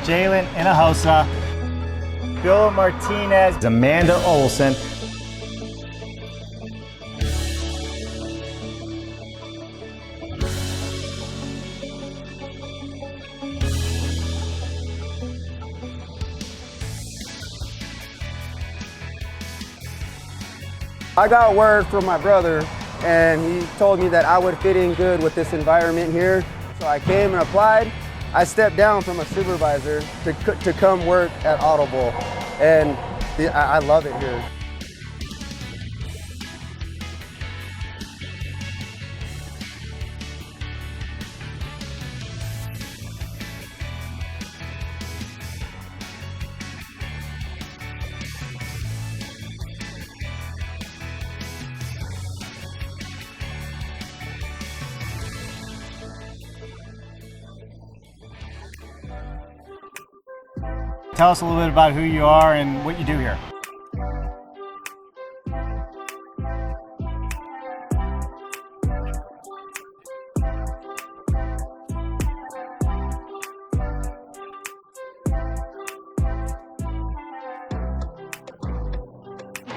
Jalen Inahosa, Bill Martinez, Amanda Olson. I got word from my brother, and he told me that I would fit in good with this environment here. So I came and applied. I stepped down from a supervisor to come work at Audible, and I love it here. Tell us a little bit about who you are and what you do here.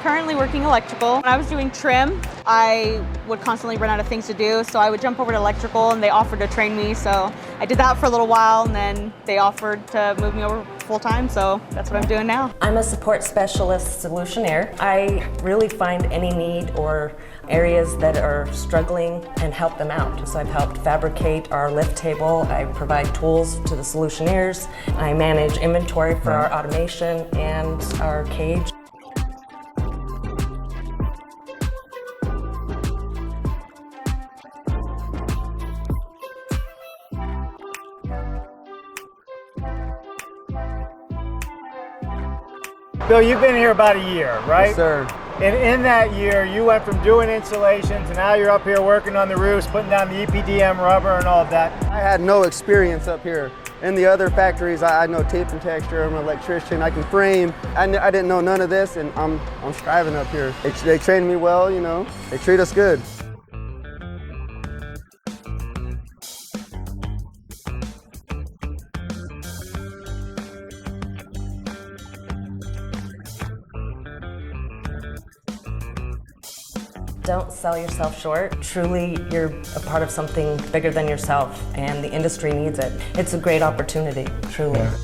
Currently working electrical. When I was doing trim, I would constantly run out of things to do, so I would jump over to electrical, and they offered to train me, so I did that for a little while, and then they offered to move me over full-time, so that's what I'm doing now. I'm a support specialist solutionaire. I really find any need or areas that are struggling and help them out. So I've helped fabricate our lift table, I provide tools to the solutionaires, I manage inventory for our automation and our cage. Bill, you've been here about a year, right? Yes, sir. And in that year, you went from doing installations to now you're up here working on the roofs, putting down the EPDM rubber and all of that. I had no experience up here. In the other factories, I know tape and texture, I'm an electrician, I can frame. I didn't know none of this, and I'm striving up here. They train me well, you know, they treat us good. Don't sell yourself short. Truly, you're a part of something bigger than yourself, and the industry needs it. It's a great opportunity, truly. Yeah.